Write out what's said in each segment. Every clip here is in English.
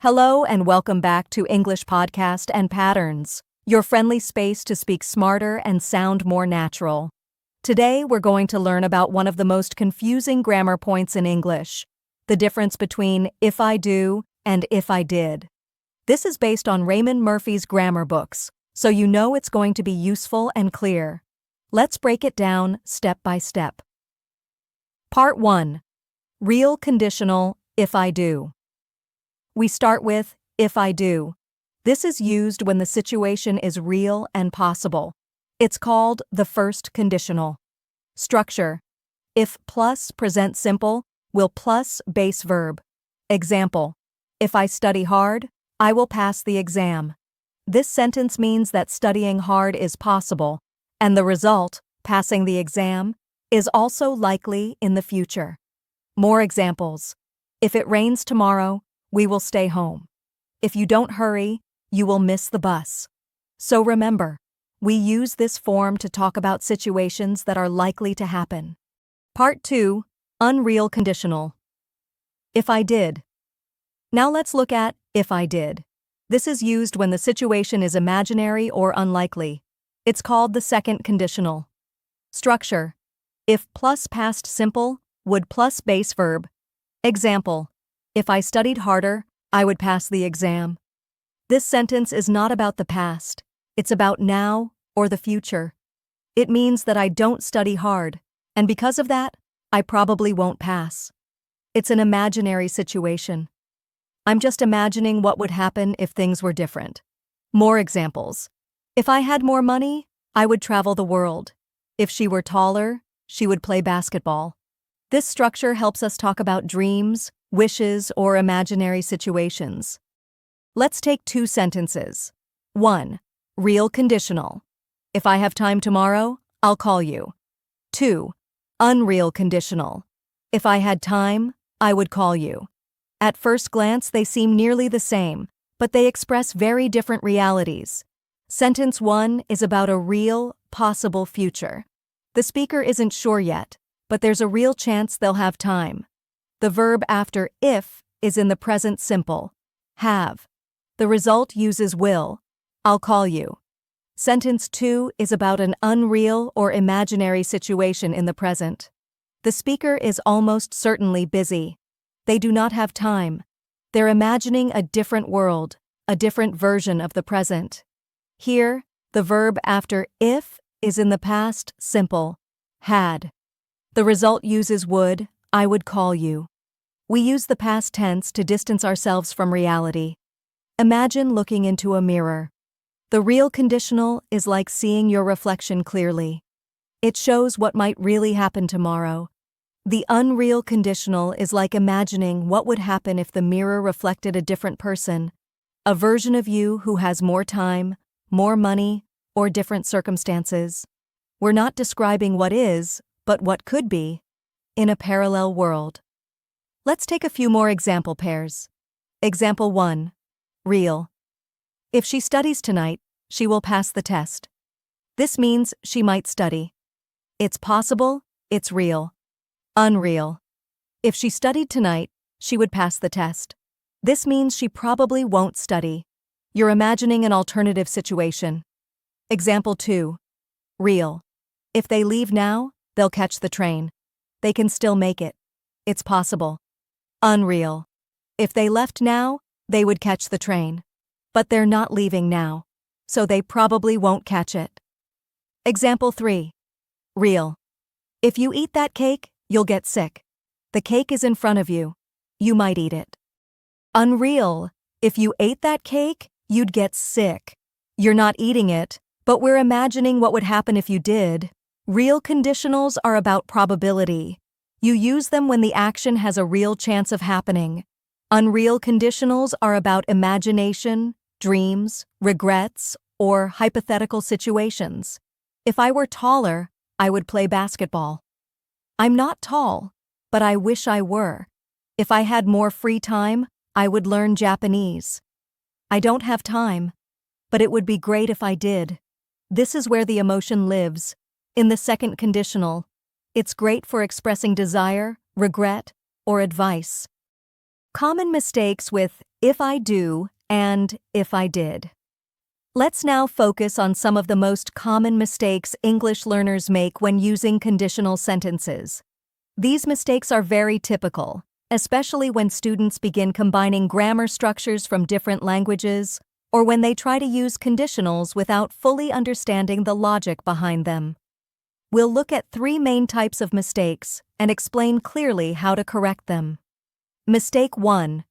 Hello and welcome back to English Podcast and Patterns, your friendly space to speak smarter and sound more natural. Today we're going to learn about one of the most confusing grammar points in English, the difference between if I do and if I did. This is based on Raymond Murphy's grammar books, so you know it's going to be useful and clear. Let's break it down step by step. Part 1. Real conditional if I do. We start with if I do. This is used when the situation is real and possible. It's called the first conditional. Structure. If plus present simple, will plus base verb. Example. If I study hard, I will pass the exam. This sentence means that studying hard is possible, and the result, passing the exam, is also likely in the future. More examples. If it rains tomorrow, we will stay home. If you don't hurry, you will miss the bus. So remember, we use this form to talk about situations that are likely to happen. Part 2. Unreal conditional. If I did. Now let's look at if I did. This is used when the situation is imaginary or unlikely. It's called the second conditional. Structure. If plus past simple, would plus base verb. Example. If I studied harder, I would pass the exam. This sentence is not about the past. It's about now or the future. It means that I don't study hard, and because of that, I probably won't pass. It's an imaginary situation. I'm just imagining what would happen if things were different. More examples. If I had more money, I would travel the world. If she were taller, she would play basketball. This structure helps us talk about dreams, wishes, or imaginary situations. Let's take two sentences. 1. Real conditional. If I have time tomorrow, I'll call you. 2. Unreal conditional. If I had time, I would call you. At first glance, they seem nearly the same, but they express very different realities. Sentence 1 is about a real, possible future. The speaker isn't sure yet, but there's a real chance they'll have time. The verb after if is in the present simple, have. The result uses will. I'll call you. Sentence 2 is about an unreal or imaginary situation in the present. The speaker is almost certainly busy. They do not have time. They're imagining a different world, a different version of the present. Here, the verb after if is in the past simple, had. The result uses would, I would call you. We use the past tense to distance ourselves from reality. Imagine looking into a mirror. The real conditional is like seeing your reflection clearly. It shows what might really happen tomorrow. The unreal conditional is like imagining what would happen if the mirror reflected a different person, a version of you who has more time, more money, or different circumstances. We're not describing what is, but what could be, in a parallel world. Let's take a few more example pairs. Example 1. Real. If she studies tonight, she will pass the test. This means she might study. It's possible, it's real. Unreal. If she studied tonight, she would pass the test. This means she probably won't study. You're imagining an alternative situation. Example 2. Real. If they leave now, they'll catch the train. They can still make it. It's possible. Unreal. If they left now, they would catch the train. But they're not leaving now, so they probably won't catch it. Example 3. Real. If you eat that cake, you'll get sick. The cake is in front of you. You might eat it. Unreal. If you ate that cake, you'd get sick. You're not eating it, but we're imagining what would happen if you did. Real conditionals are about probability. You use them when the action has a real chance of happening. Unreal conditionals are about imagination, dreams, regrets, or hypothetical situations. If I were taller, I would play basketball. I'm not tall, but I wish I were. If I had more free time, I would learn Japanese. I don't have time, but it would be great if I did. This is where the emotion lives, in the second conditional. It's great for expressing desire, regret, or advice. Common mistakes with if I do, and if I did. Let's now focus on some of the most common mistakes English learners make when using conditional sentences. These mistakes are very typical, especially when students begin combining grammar structures from different languages, or when they try to use conditionals without fully understanding the logic behind them. We'll look at 3 main types of mistakes and explain clearly how to correct them. Mistake 1.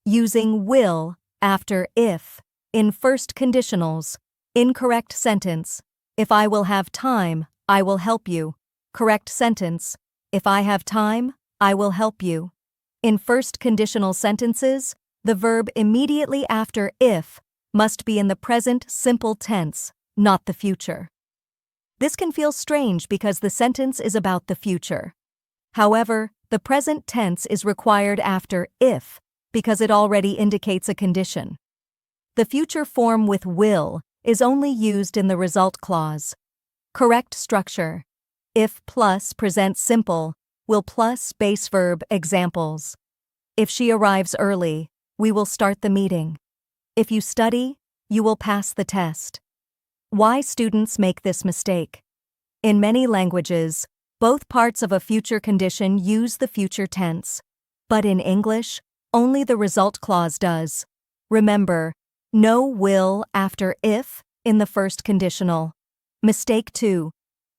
Using will after if in first conditionals. Incorrect sentence. If I will have time, I will help you. Correct sentence. If I have time, I will help you. In first conditional sentences, the verb immediately after if must be in the present simple tense, not the future. This can feel strange because the sentence is about the future. However, the present tense is required after if because it already indicates a condition. The future form with will is only used in the result clause. Correct structure. If plus presents simple, will plus base verb examples. If she arrives early, we will start the meeting. If you study, you will pass the test. Why students make this mistake? In many languages, both parts of a future condition use the future tense. But in English, only the result clause does. Remember, no will after if in the first conditional. Mistake 2.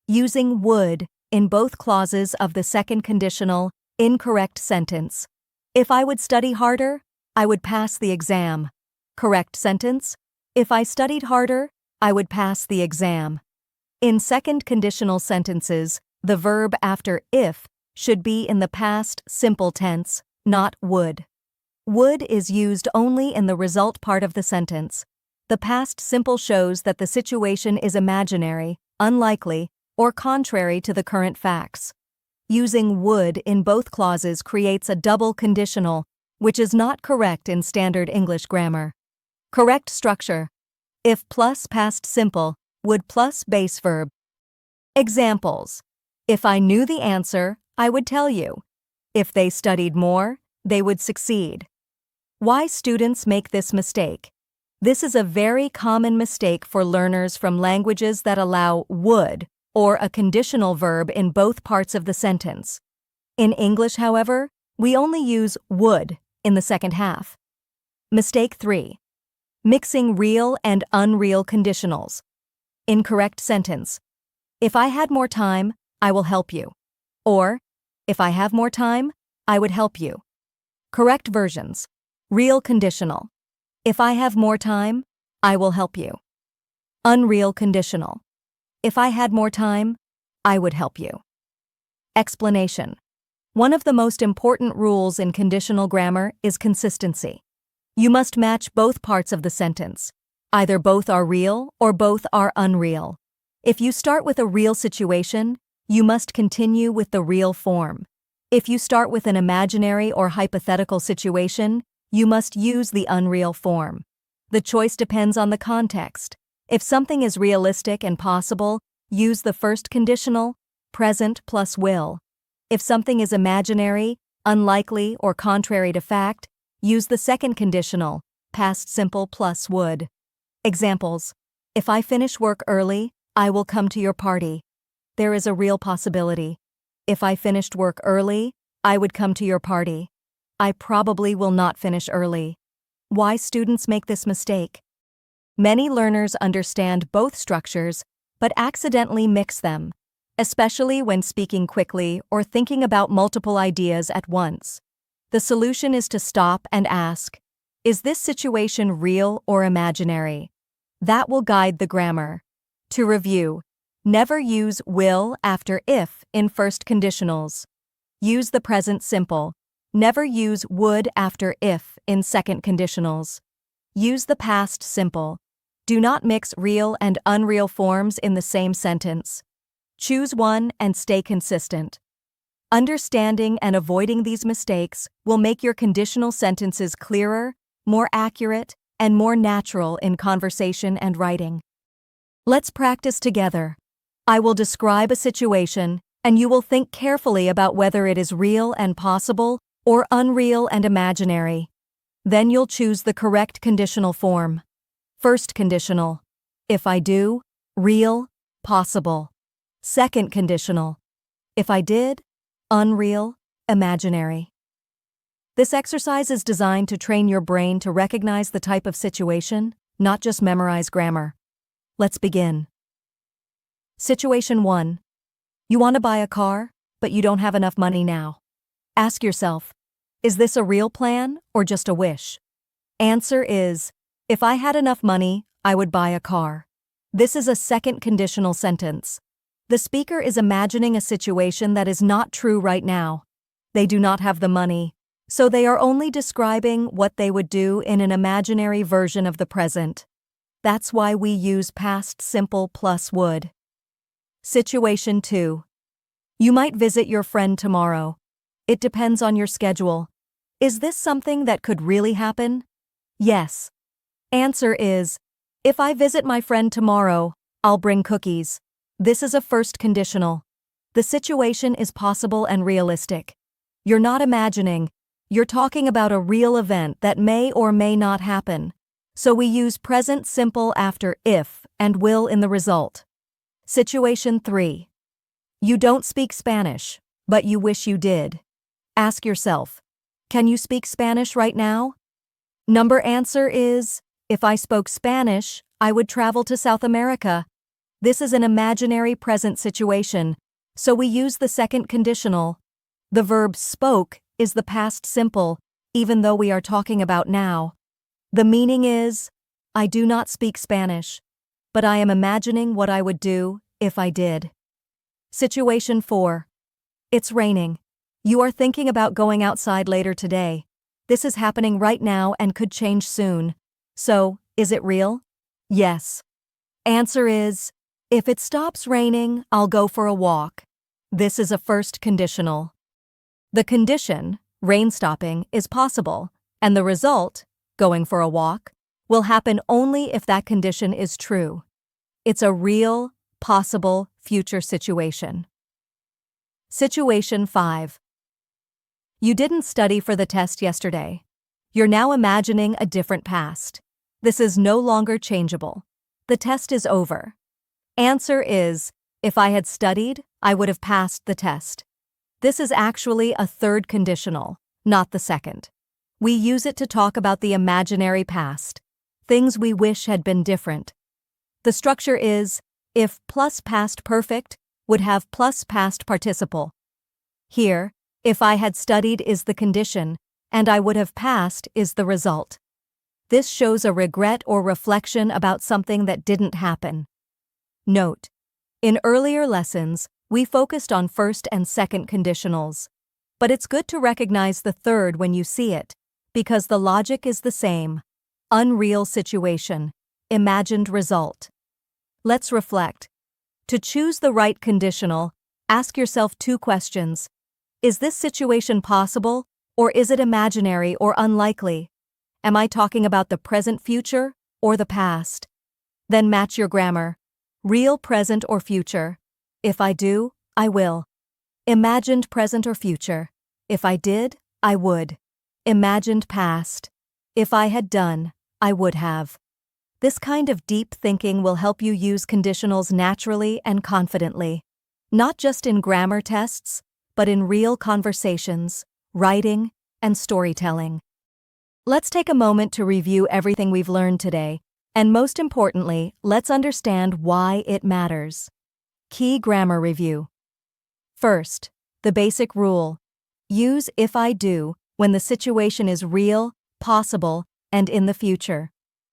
Using would in both clauses of the second conditional, incorrect sentence. If I would study harder, I would pass the exam. Correct sentence. If I studied harder, I would pass the exam. In second conditional sentences, the verb after if should be in the past simple tense, not would. Would is used only in the result part of the sentence. The past simple shows that the situation is imaginary, unlikely, or contrary to the current facts. Using would in both clauses creates a double conditional, which is not correct in standard English grammar. Correct structure. If plus past simple, would plus base verb. Examples. If I knew the answer, I would tell you. If they studied more, they would succeed. Why students make this mistake? This is a very common mistake for learners from languages that allow would or a conditional verb in both parts of the sentence. In English, however, we only use would in the second half. Mistake 3. Mixing real and unreal conditionals. Incorrect sentence. If I had more time, I will help you. Or, if I have more time, I would help you. Correct versions. Real conditional. If I have more time, I will help you. Unreal conditional. If I had more time, I would help you. Explanation. One of the most important rules in conditional grammar is consistency. You must match both parts of the sentence. Either both are real or both are unreal. If you start with a real situation, you must continue with the real form. If you start with an imaginary or hypothetical situation, you must use the unreal form. The choice depends on the context. If something is realistic and possible, use the first conditional, present plus will. If something is imaginary, unlikely, or contrary to fact, use the second conditional, past simple plus would. Examples. If I finish work early, I will come to your party. There is a real possibility. If I finished work early, I would come to your party. I probably will not finish early. Why students make this mistake? Many learners understand both structures, but accidentally mix them, especially when speaking quickly or thinking about multiple ideas at once. The solution is to stop and ask, is this situation real or imaginary? That will guide the grammar. To review, never use will after if in first conditionals. Use the present simple. Never use would after if in second conditionals. Use the past simple. Do not mix real and unreal forms in the same sentence. Choose one and stay consistent. Understanding and avoiding these mistakes will make your conditional sentences clearer, more accurate, and more natural in conversation and writing. Let's practice together. I will describe a situation, and you will think carefully about whether it is real and possible or unreal and imaginary. Then you'll choose the correct conditional form. First conditional: if I do, real, possible. Second conditional: if I did, unreal, imaginary. This exercise is designed to train your brain to recognize the type of situation, not just memorize grammar. Let's begin. Situation 1. You want to buy a car, but you don't have enough money now. Ask yourself, is this a real plan or just a wish? Answer is, if I had enough money, I would buy a car. This is a second conditional sentence. The speaker is imagining a situation that is not true right now. They do not have the money, so they are only describing what they would do in an imaginary version of the present. That's why we use past simple plus would. Situation 2. You might visit your friend tomorrow. It depends on your schedule. Is this something that could really happen? Yes. Answer is, if I visit my friend tomorrow, I'll bring cookies. This is a first conditional. The situation is possible and realistic. You're not imagining, you're talking about a real event that may or may not happen. So we use present simple after if and will in the result. Situation 3. You don't speak Spanish, but you wish you did. Ask yourself, can you speak Spanish right now? Number answer is, if I spoke Spanish, I would travel to South America. This is an imaginary present situation, so we use the second conditional. The verb spoke is the past simple, even though we are talking about now. The meaning is, I do not speak Spanish, but I am imagining what I would do if I did. Situation 4. It's raining. You are thinking about going outside later today. This is happening right now and could change soon. So, is it real? Yes. Answer is, if it stops raining, I'll go for a walk. This is a first conditional. The condition, rain stopping, is possible, and the result, going for a walk, will happen only if that condition is true. It's a real, possible, future situation. Situation 5. You didn't study for the test yesterday. You're now imagining a different past. This is no longer changeable. The test is over. Answer is, if I had studied, I would have passed the test. This is actually a third conditional, not the second. We use it to talk about the imaginary past, things we wish had been different. The structure is, if plus past perfect would have plus past participle. Here, if I had studied is the condition, and I would have passed is the result. This shows a regret or reflection about something that didn't happen. Note: in earlier lessons, we focused on first and second conditionals, but it's good to recognize the third when you see it, because the logic is the same. Unreal situation, imagined result. Let's reflect. To choose the right conditional, ask yourself 2 questions. Is this situation possible, or is it imaginary or unlikely? Am I talking about the present future or the past? Then match your grammar. Real present or future. If I do, I will. Imagined present or future. If I did, I would. Imagined past. If I had done, I would have. This kind of deep thinking will help you use conditionals naturally and confidently, not just in grammar tests, but in real conversations, writing, and storytelling. Let's take a moment to review everything we've learned today, and most importantly, let's understand why it matters. Key grammar review. First, the basic rule. Use if I do when the situation is real, possible, and in the future.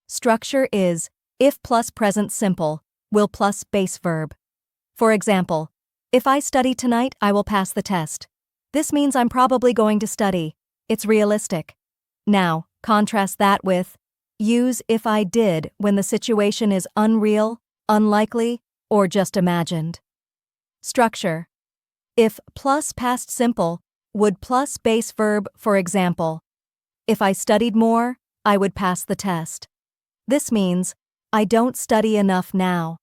Structure is if plus present simple, will plus base verb. For example, if I study tonight, I will pass the test. This means I'm probably going to study. It's realistic. Now, contrast that with use if I did when the situation is unreal, unlikely, or just imagined. Structure. If plus past simple, would plus base verb, for example. If I studied more, I would pass the test. This means, I don't study enough now.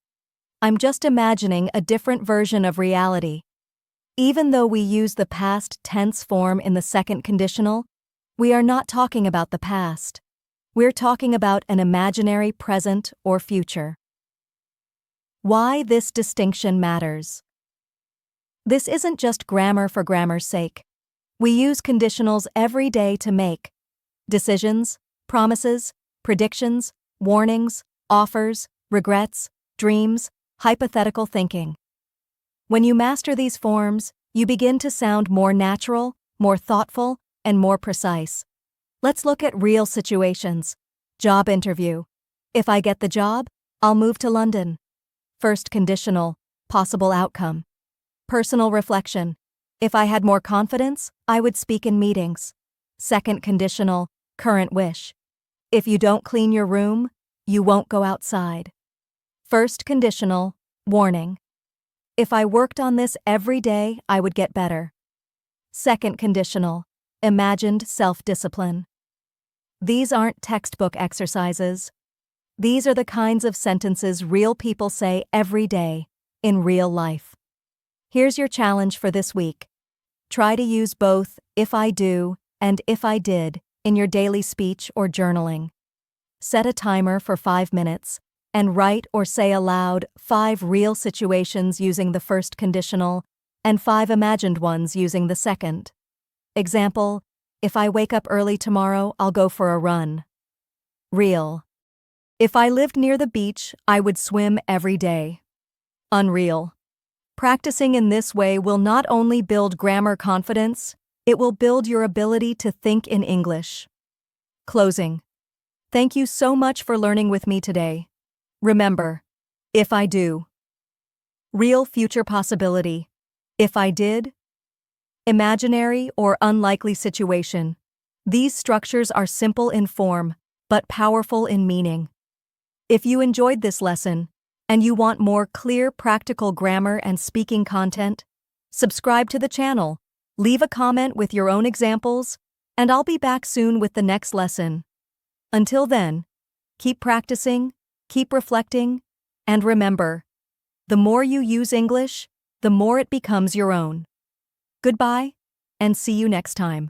I'm just imagining a different version of reality. Even though we use the past tense form in the second conditional, We are not talking about the past. We're talking about an imaginary present or future. Why this distinction matters. This isn't just grammar for grammar's sake. We use conditionals every day to make decisions, promises, predictions, warnings, offers, regrets, dreams, hypothetical thinking. When you master these forms, you begin to sound more natural, more thoughtful, and more precise. Let's look at real situations. Job interview. If I get the job, I'll move to London. First conditional, possible outcome. Personal reflection. If I had more confidence, I would speak in meetings. Second conditional, current wish. If you don't clean your room, you won't go outside. First conditional, warning. If I worked on this every day, I would get better. Second conditional, imagined self-discipline. These aren't textbook exercises. These are the kinds of sentences real people say every day, in real life. Here's your challenge for this week. Try to use both if I do and if I did in your daily speech or journaling. Set a timer for 5 minutes and write or say aloud 5 real situations using the first conditional and 5 imagined ones using the second. Example, if I wake up early tomorrow, I'll go for a run. Real. If I lived near the beach, I would swim every day. Unreal. Practicing in this way will not only build grammar confidence, it will build your ability to think in English. Closing. Thank you so much for learning with me today. Remember, if I do. Real future possibility. If I did. Imaginary or unlikely situation. These structures are simple in form, but powerful in meaning. If you enjoyed this lesson, and you want more clear, practical grammar and speaking content, subscribe to the channel, leave a comment with your own examples, and I'll be back soon with the next lesson. Until then, keep practicing, keep reflecting, and remember, the more you use English, the more it becomes your own. Goodbye, and see you next time.